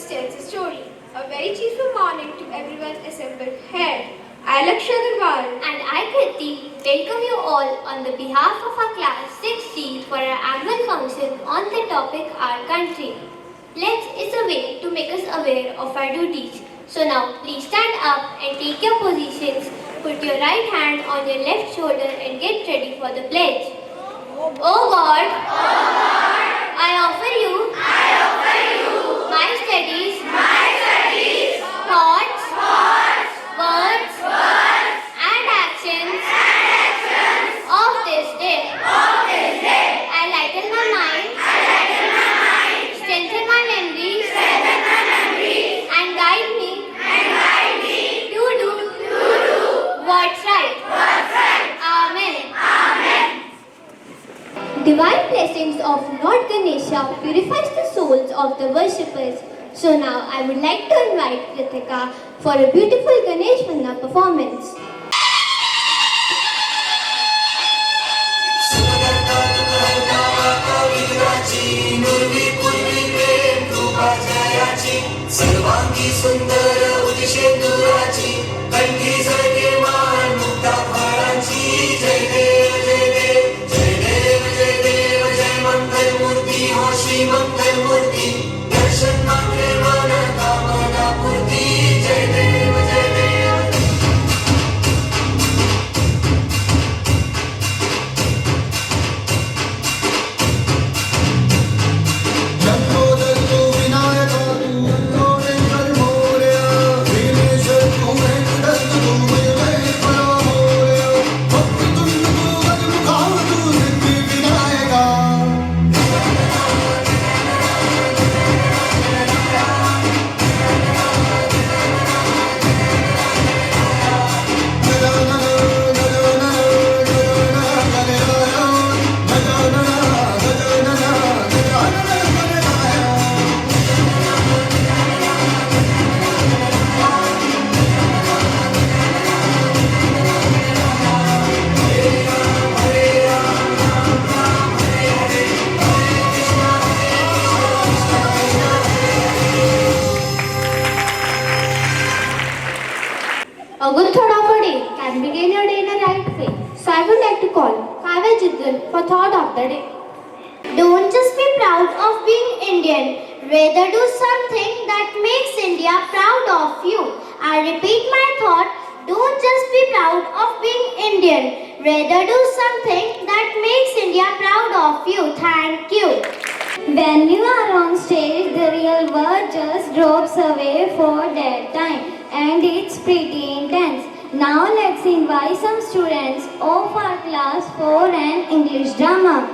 tells a story. A very cheerful morning to everyone assembled here. I, Lakshya Agarwal, And I, Kriti, welcome you all on the behalf of our class 6C for our annual function on the topic Our Country. Pledge is a way to make us aware of our duties. So now, please stand up and take your positions. Put your right hand on your left shoulder and get ready for the pledge. Oh God, I offer you my studies, thoughts, words, and actions of this day. I lighten my mind, strengthen my memories, and guide me to do what's right. Amen. Divine blessings of Lord Ganesha purifies the souls of the worshippers. So now I would like to invite Kritika for a beautiful Ganesh Vanna performance. सर्वांगी सुंदर उदिशेंदुराची कंठी झळके मान मुक्ता फळांची जय देव जय देव जय देव जय देव जय मंगल मूर्ती हो श्री मंगल मूर्ती दर्शन मात्रे मन कामना पूर्ती जय देव जय देव A good thought of a day can begin your day in a right way. So I would like to call Kavya Jindal for thought of the day. Don't just be proud of being Indian. Rather do something that makes India proud of you. I repeat my thought. Don't just be proud of being Indian. Rather do something that makes India proud of you. Thank you. When you are on stage, the real world just drops away for that time. And it's pretty intense. Now let's invite some students of our class for an English drama.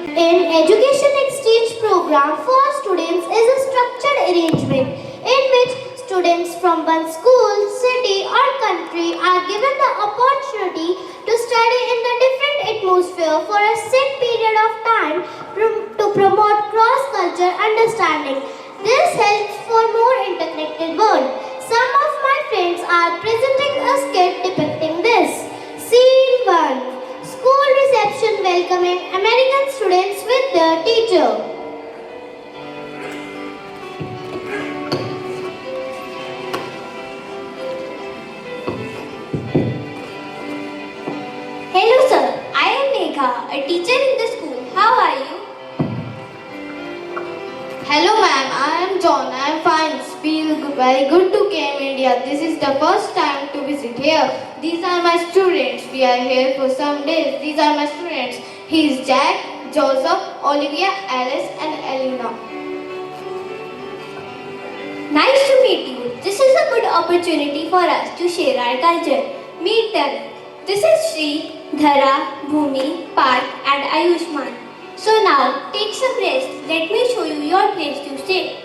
An education exchange program for students is a structured arrangement in which students from one school, city or country are given the opportunity to study in the different atmosphere for a set period of time to promote cross-cultural understanding. This helps for more interconnected world. Some of my friends are presenting a skit depicting this. Scene 1. School reception welcoming American students with their teacher. Hello sir, I am Megha, a teacher in the school. How are you? Hello ma'am, I am John. I am fine. Feel very good to came India. This is the first time to visit here. These are my students. We are here for some days. These are my students. He is Jack, Joseph, Olivia, Alice and Elena. Nice to meet you. This is a good opportunity for us to share our culture. Meet them. This is Shri, Dhara, Bhumi, Parth and Ayushman. So now, take some rest. Let me show you your place to stay.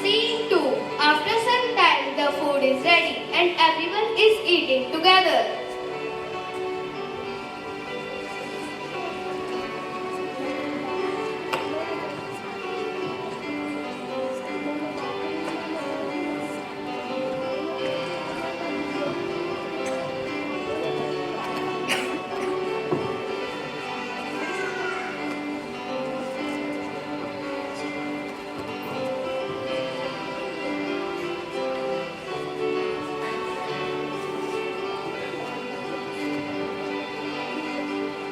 Scene 2. After some time, the food is ready and everyone is eating together.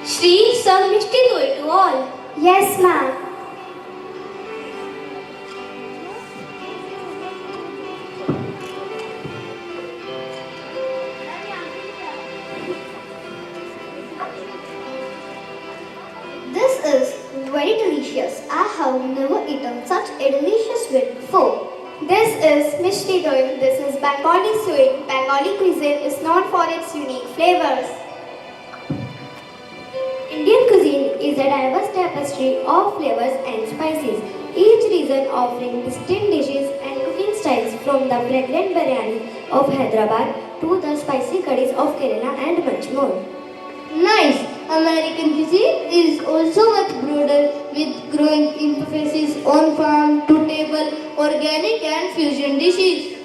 Shri, serve Mishti Doi to all. Yes, ma'am. This is very delicious. I have never eaten such a delicious sweet before. This is Mishti Doi. This is Bengali sweet. Bengali cuisine is known for its unique flavors. Indian cuisine is a diverse tapestry of flavors and spices, each region offering distinct dishes and cooking styles from the fragrant biryani of Hyderabad to the spicy curries of Kerala and much more. Nice! American cuisine is also much broader with growing emphasis on farm to table, organic and fusion dishes.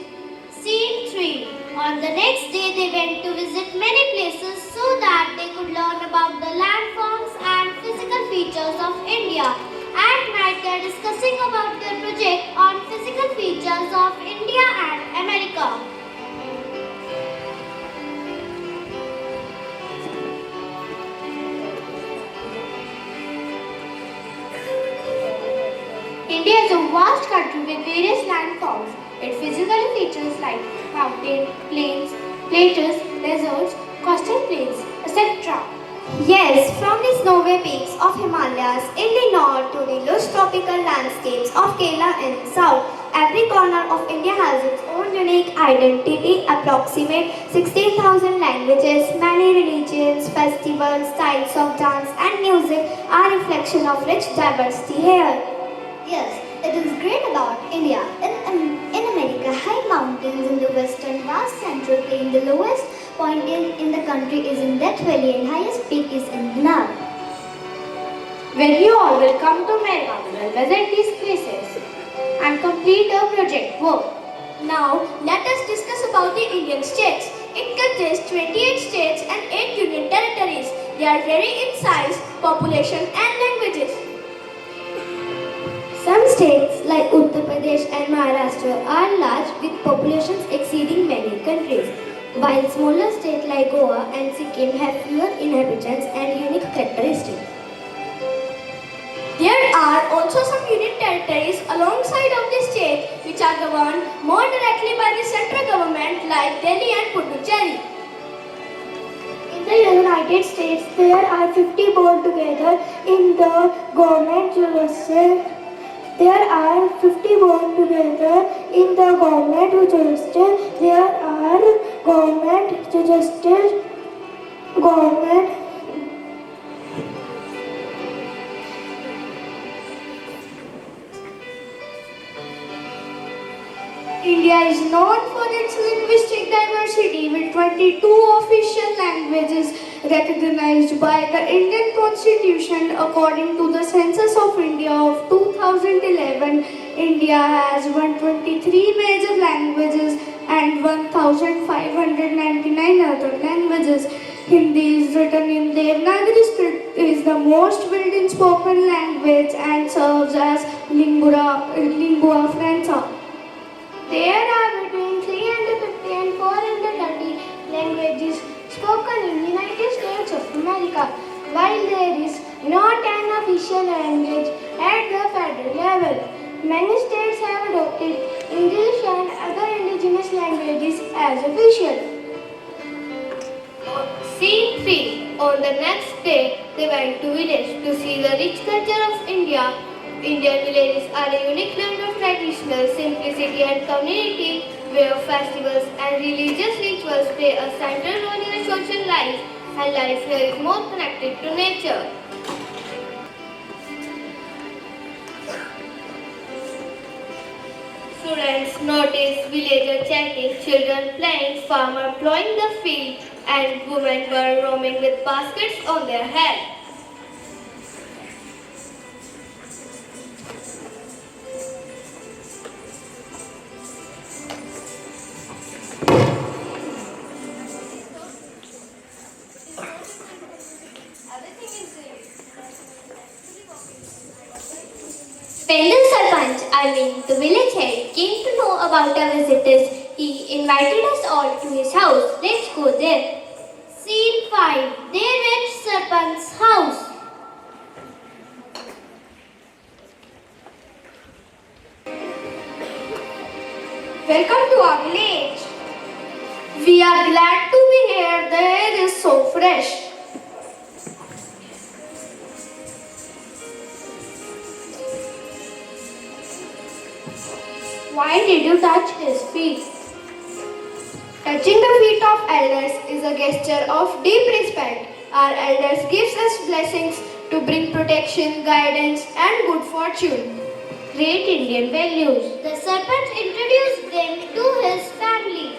Scene 3. On the next day, they went to visit many places so that they could learn about the landforms and physical features of India. At night, they are discussing about their project on physical features of India and America. India is a vast country with various landforms. It physically features like mountains, plains, plateaus, deserts, coastal plains, etc. Yes, from the snowy peaks of Himalayas in the north to the lush tropical landscapes of Kerala in the south, every corner of India has its own unique identity. Approximate 16,000 languages, many religions, festivals, styles of dance and music are a reflection of rich diversity here. Yes, it is great about India. In America, high mountains in the western, vast central plain, the lowest point in the country is in Death Valley and highest peak is in Munnar. When you all will come to America, we will visit these places and complete our project work. Now, let us discuss about the Indian states. It contains 28 states and 8 union territories. They are varying in size, population and languages. Some states like Uttar Pradesh and Maharashtra are large with populations exceeding many countries, while smaller states like Goa and Sikkim have fewer inhabitants and unique characteristics. There are also some union territories alongside of the state which are governed more directly by the central government like Delhi and Puducherry. In the United States, there are 50 board together in the government jurisdiction. There are 50 board together in the government jurisdiction. There are government jurisdiction, government. India is known for its linguistic diversity with 22 official languages recognized by the Indian Constitution. According to the Census of India of 2011, India has 123 major languages and 1,599 other languages. Hindi is written in Devanagari script, is the most widely spoken language and serves as lingua franca. There are between 350 and 430 languages spoken in the United States of America, while there is not an official language at the federal level. Many states have adopted English and other indigenous languages as official. Scene 3. On the next day, they went to village to see the rich culture of India. Indian villages are a unique blend of traditional simplicity and community where festivals and religious rituals play a central role in a social life and life here is more connected to nature. Students noticed villagers chanting, children playing, farmer plowing the field and women were roaming with baskets on their head. When the Sarpanch, the village head, came to know about our visitors, he invited us all to his house. Let's go there. Scene 5. They reached Sarpanch's house. Welcome to our village. We are glad to be here. The air is so fresh. Why did you touch his feet? Touching the feet of elders is a gesture of deep respect. Our elders gives us blessings to bring protection, guidance and good fortune. Great Indian values. The serpent introduced them to his family.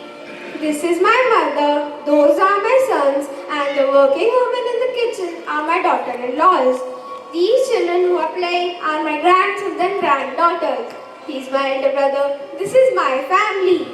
This is my mother, those are my sons, and the working women in the kitchen are my daughter-in-laws. These children who are playing are my grandsons and granddaughters. He is my elder brother. This is my family.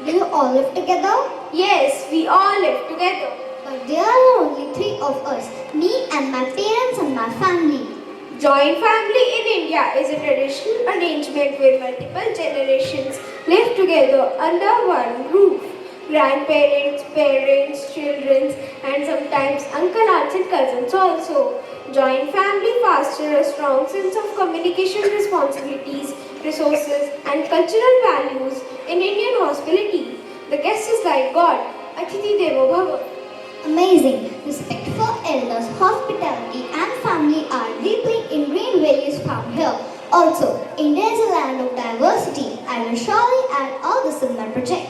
Do you all live together? Yes, we all live together. But there are only three of us, me and my parents and my family. Joint family in India is a traditional arrangement where multiple generations live together under one roof. Grandparents, parents, children, and sometimes uncle, aunts, and cousins also. Joint family fosters a strong sense of communication responsibilities, resources, and cultural values in Indian hospitality. The guest is like God. Atithi Devo Bhava. Amazing. Respect for elders, hospitality and family are deeply ingrained values found here. Also, India is a land of diversity. I will surely add all this in my project.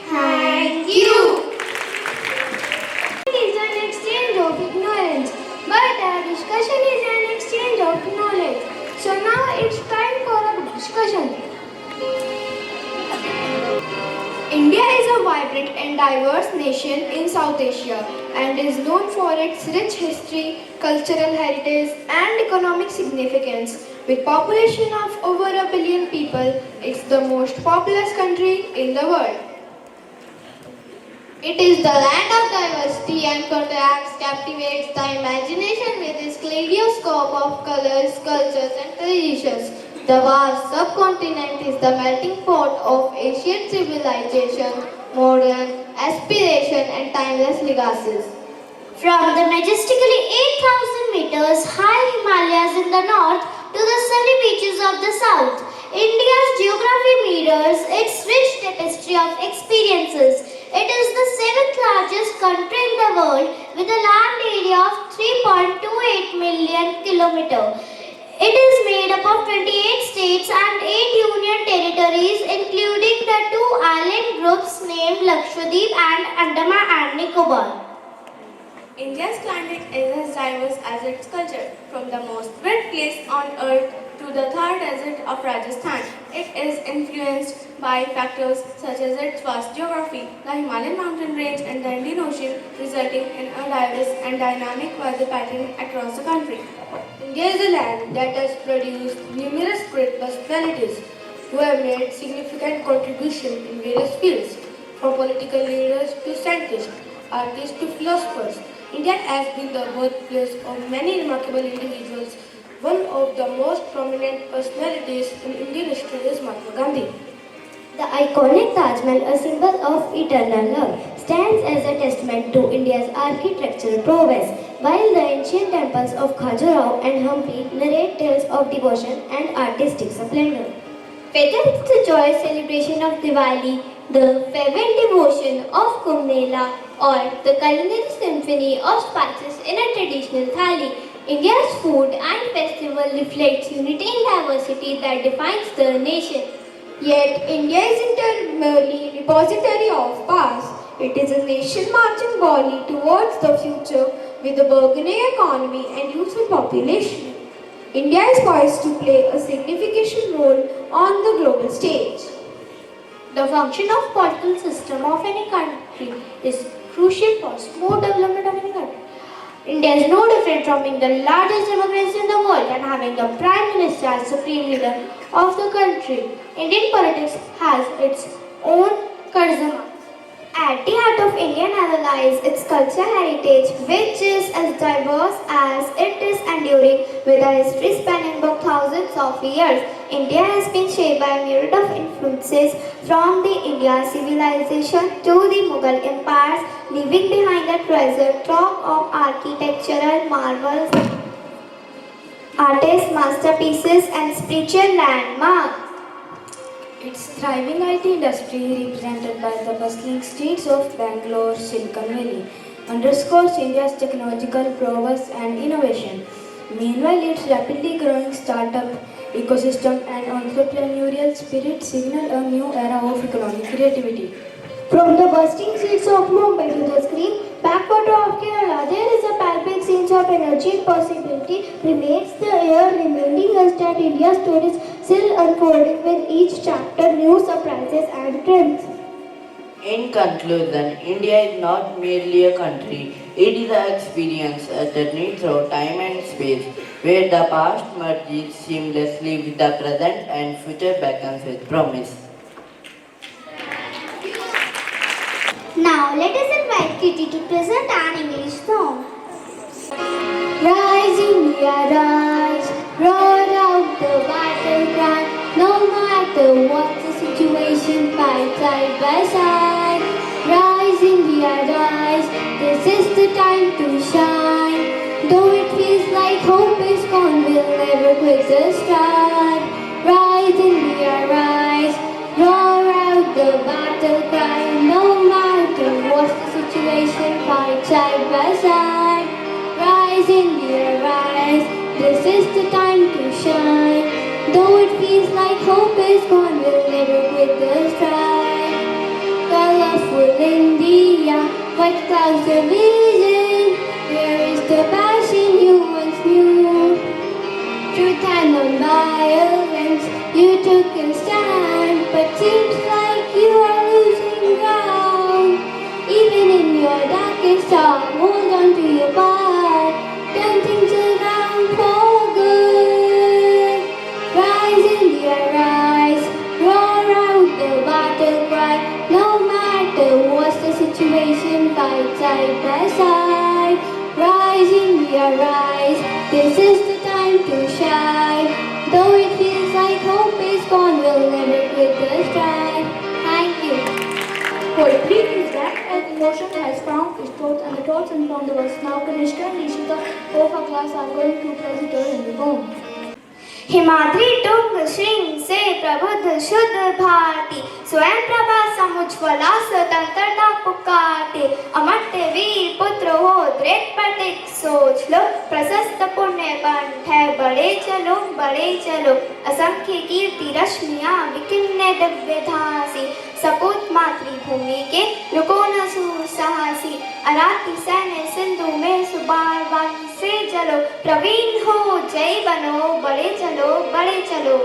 Thank you. It is an exchange of ignorance, but our discussion is an exchange of knowledge. So now it's time for a discussion. India is a vibrant and diverse nation in South Asia and is known for its rich history, cultural heritage and economic significance. With population of over 1 billion people, it's the most populous country in the world. It is the land of diversity and contrasts, captivates the imagination with its kaleidoscope of colors, cultures and traditions. The vast subcontinent is the melting pot of ancient civilization, modern aspiration and timeless legacies. From the majestically 8,000 meters high Himalayas in the north to the sunny beaches of the south, India's geography mirrors its rich tapestry of experiences. It is the seventh largest country in the world with a land area of 3.28 million kilometers. It is made up of 28 states and 8 union territories, including the two island groups named Lakshadweep and Andaman and Nicobar. India's climate is as diverse as its culture. From the most wet place on earth to the Thar desert of Rajasthan, it is influenced by factors such as its vast geography, the Himalayan mountain range and the Indian Ocean, resulting in a diverse and dynamic weather pattern across the country. India is a land that has produced numerous great personalities who have made significant contributions in various fields, from political leaders to scientists, artists to philosophers. India has been the birthplace of many remarkable individuals. One of the most prominent personalities in Indian history is Mahatma Gandhi. The iconic Taj Mahal, a symbol of eternal love, stands as a testament to India's architectural prowess, while the ancient temples of Khajuraho and Hampi narrate tales of devotion and artistic splendor. Whether it's the joyous celebration of Diwali, the fervent devotion of Kumbh Mela, or the culinary symphony of spices in a traditional thali, India's food and festival reflects unity and diversity that defines the nation. Yet, India isn't merely a repository of past. It is a nation marching boldly towards the future with a burgeoning economy and youthful population. India is poised to play a significant role on the global stage. The function of political system of any country is crucial for smooth development of any country. India is no different from being the largest democracy in the world and having the Prime Minister as supreme leader of the country. Indian politics has its own charisma. At the heart of Indian lies its cultural heritage, which is as diverse as it is enduring, with a history spanning back thousands of years. India has been shaped by a myriad of influences, from the Indian civilization to the Mughal empires, leaving behind a treasure trove of architectural marvels, artist masterpieces, and spiritual landmarks. Its thriving IT industry, represented by the bustling streets of Bangalore, Silicon Valley, underscores India's technological prowess and innovation. Meanwhile, its rapidly growing startup ecosystem and entrepreneurial spirit signal a new era of economic creativity. From the bursting streets of Mumbai to the screen backwater of Kerala, there is a palpable sense of energy and possibility remains the air, reminding us that India's story is still unfolding with each chapter, new surprises and trends. In conclusion, India is not merely a country, it is an experience, a journey through time and space, where the past merges seamlessly with the present and future beckons with promise. Now let us invite Kitty to present an English song. Rise India, rise, roar out the battle cry. No matter what the situation, fight side by side. Rise India, rise, this is the time to shine. Though it feels like hope is gone, we'll never quit the stride. Rise India, rise, roar out the battle cry. No matter what's the situation, fight side by side. Rise India, rise, this is the time to shine. Though it feels like hope is gone, we'll never quit the stride. Colorful India, white clouds are vision. Where is the passion you once knew? Truth and non-violence, you took a stand, but seems like you are losing ground. Even in your darkest hour, hold on to your path, turn things around for good. Rise India, rise, roar out the battle cry. No matter what's the situation, fight side by side. Rise India, rise, this is the time to shine. Though it feels like hope is gone, we'll never quit the stride. Thank you. Poetry is that as emotion has found its thoughts and the thoughts inform the words. Now Kanishka and Nishita of our class are going to present a Hindi poem. Himadri तुंग श्रृंग से प्रबुद्ध शुद्ध भारती स्वयं प्रभा समुज्ज्वला स्वतंत्रता पुकारती अमर्त्य वीर पुत्र हो दृढ़ प्रतिक सोच लो प्रशस्त पुण्य पंथ है बड़े चलो असंख्य कीर्ति रश्मियां विकिन्ने दिव्य धासी सपूत मातृभूमि के रुको न सूर साहसी अराती सैन्य सिंधु में सुबार वाणी से जलो प्रवीण हो जय बनो बड़े चलो।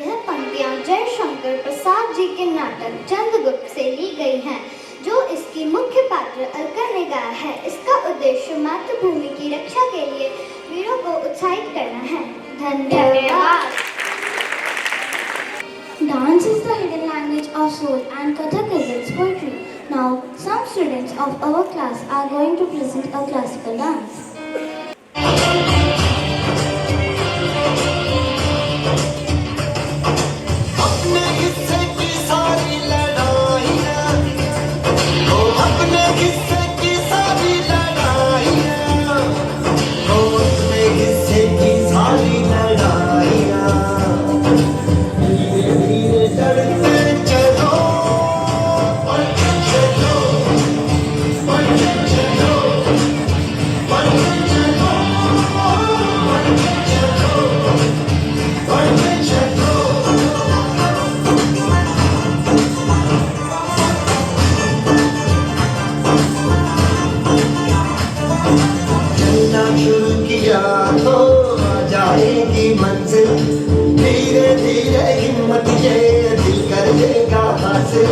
यह पंक्तियां जयशंकर प्रसाद जी के नाटक चंद्रगुप्त से ली गई हैं, जो इसकी मुख्य पात्र अलका ने गाया है। इसका उद्देश्य मातृभूमि की रक्षा के लिए वीरों को उत्साहित करना है। धन्यवाद। Dance is the hidden language of soul and Kathak is its poetry. Now, some students of our class are going to present a classical dance. अपने हिस्से की सारी लड़ाइयाँ अपने हिस्से की सारी लड़ाइयाँ अपने हिस्से की सारी लड़ाइयाँ धीरे धीरे चढ़ते चलो बढ़ते चलो बढ़ते चलो बढ़ते चलो बढ़ते चलो बढ़ते चलो चलना शुरू किया तो आ जाएगी मंजिल धीरे धीरे हिम्मत ये दिल कर लेगा हासिल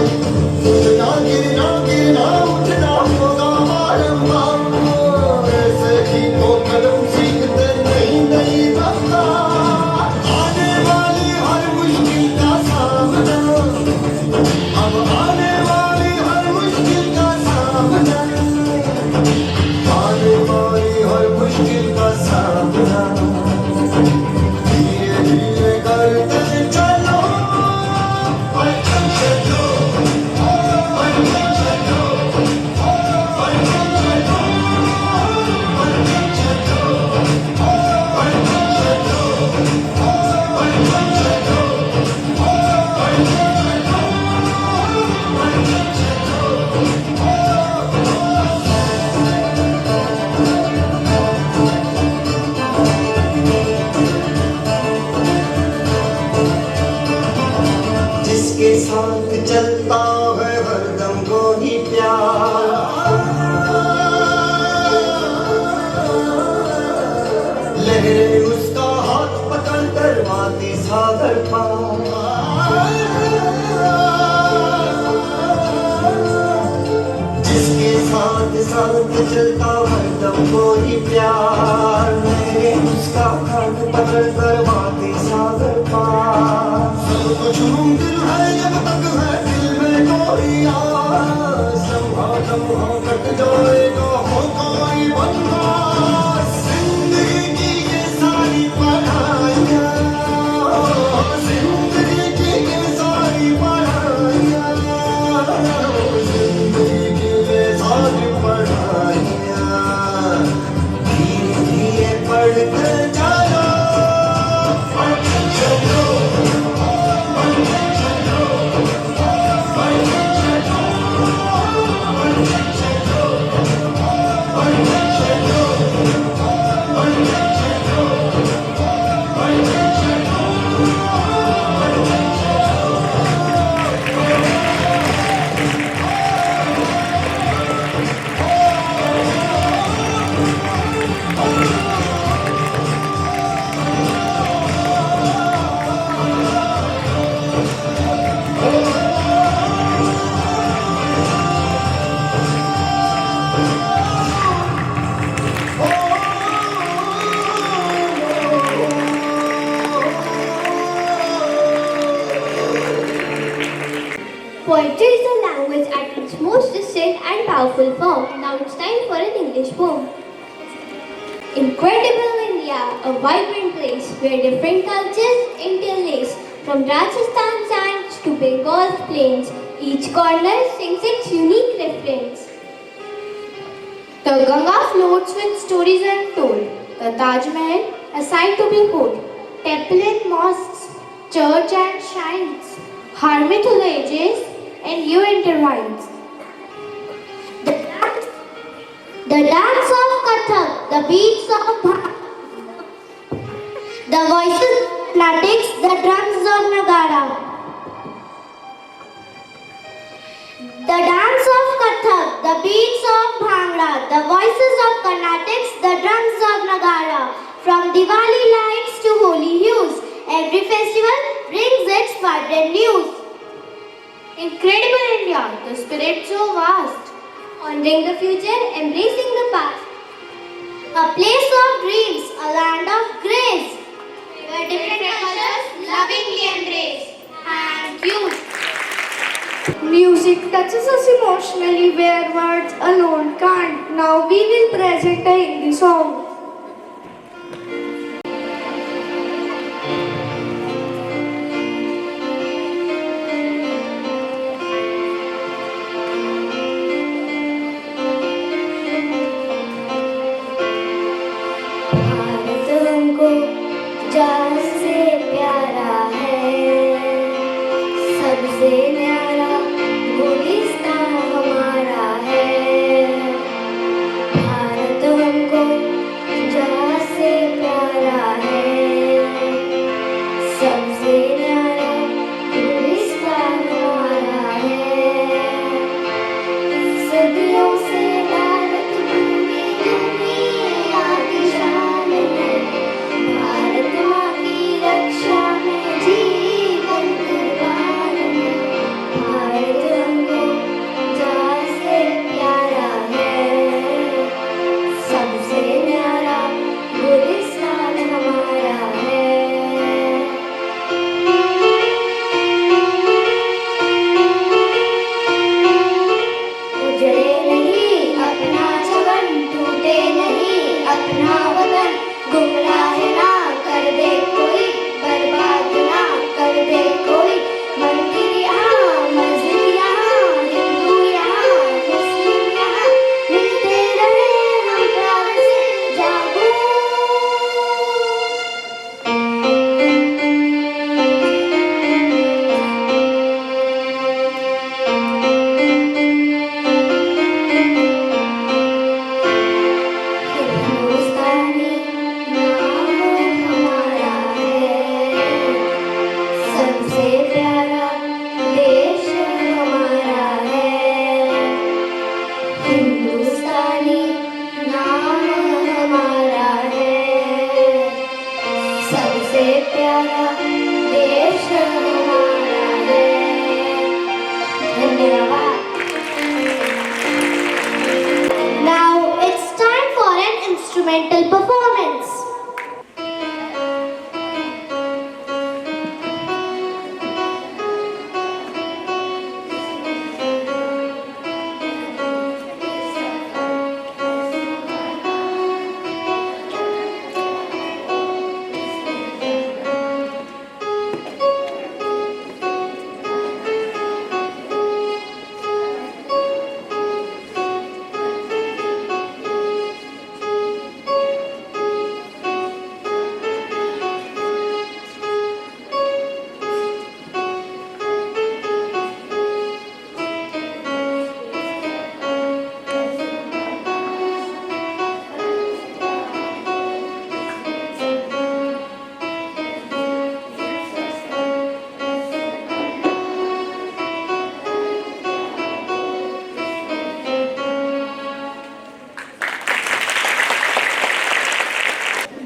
उठना गिरना उठना होगा बारंबार ऐसे ही तो कदम सीखते नहीं रफ्तार आने वाली हर मुश्किल का सामना अब आने वाली हर मुश्किल का सामना आने वाली हर मुश्किल का सामना धीरे धीरे करते चलो बढ़ते चलो बढ़ते चलो बढ़ते चलो बढ़ते चलो प्यार मैंने उसका खत पकड़ कर बातें सागर पार सब कुछ मुमकिन है जब तक है दिल में कोई आस लम्हा लम्हा कट जाएगा हो कोई बंदा जिंदगी की ये सारी पढ़ाइयाँ जिंदगी की ये सारी पढ़ाइयाँ जिंदगी की ये सारी पढ़ाइयाँ धीरे धीरे पढ़ कर जाना Poetry is a language at its most distinct and powerful form. Now it's time for an English poem. Incredible India, a vibrant place where different cultures interlace. From Rajasthan sands to Bengal's plains, each corner sings its unique refrains. The Ganga floats with stories untold. The Taj Mahal, a sight to behold. Temple and mosques, church and shrines. Harmony to the ages, and you intertwines. The dance of Kathak, the beats of Bhangra, the voices of Natics, the drums of Nagara. The dance of Kathak, the beats of Bhangra, the voices of Carnatics, the drums of Nagara. From Diwali lights to holy hues, every festival brings its vibrant news. Incredible India, the spirit so vast. Honoring the future, embracing the past. A place of dreams, a land of grace, where different cultures lovingly embrace. Thank you. Music touches us emotionally where words alone can't. Now we will present a Hindi song. Bharat हमको जान से प्यारा है, सबसे न्यारा गुलिस्तान हमारा है। भारत हमको जान से प्यारा है, सबसे न्यारा गुलिस्तान हमारा है। सदियों से भारत भूमि दुनिया की शान है, भारत माँ की रक्षा में जीवन कुर्बान है। भारत हमको जान से प्यारा है, सबसे न्यारा गुलिस्तान हमारा है। उजड़े नहीं अपना छगन, टूटे नहीं अपना वतन, गुमराह ना कर दे कोई, बर्बाद ना कर दे कोई। मंदिर यहाँ, मस्जिद यहाँ, हिंदू यहाँ, मुस्लिम यहाँ, मिलते रहे हम प्यार से जागो। हिंदुस्तानी नाम performance.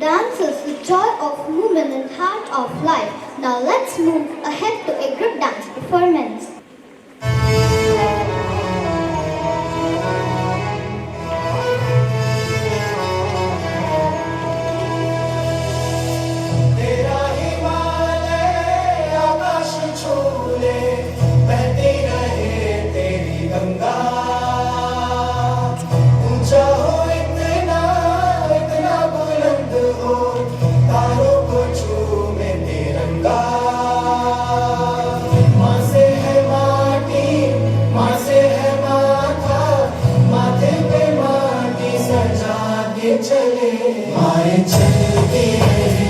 Dance is the joy of movement and heart of life. Now let's move ahead to a group dance performance. तेरा हिमालय आकाश छूले बहती रहे तेरी गंगा ऊंचा हो इतना इतना बुलंद हो तारों को छूमे तिरंगा माँ से है माटी माँ से है माथा माथे पे माटी सजा के चले माए चलती रहे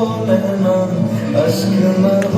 मेहमान अश्क में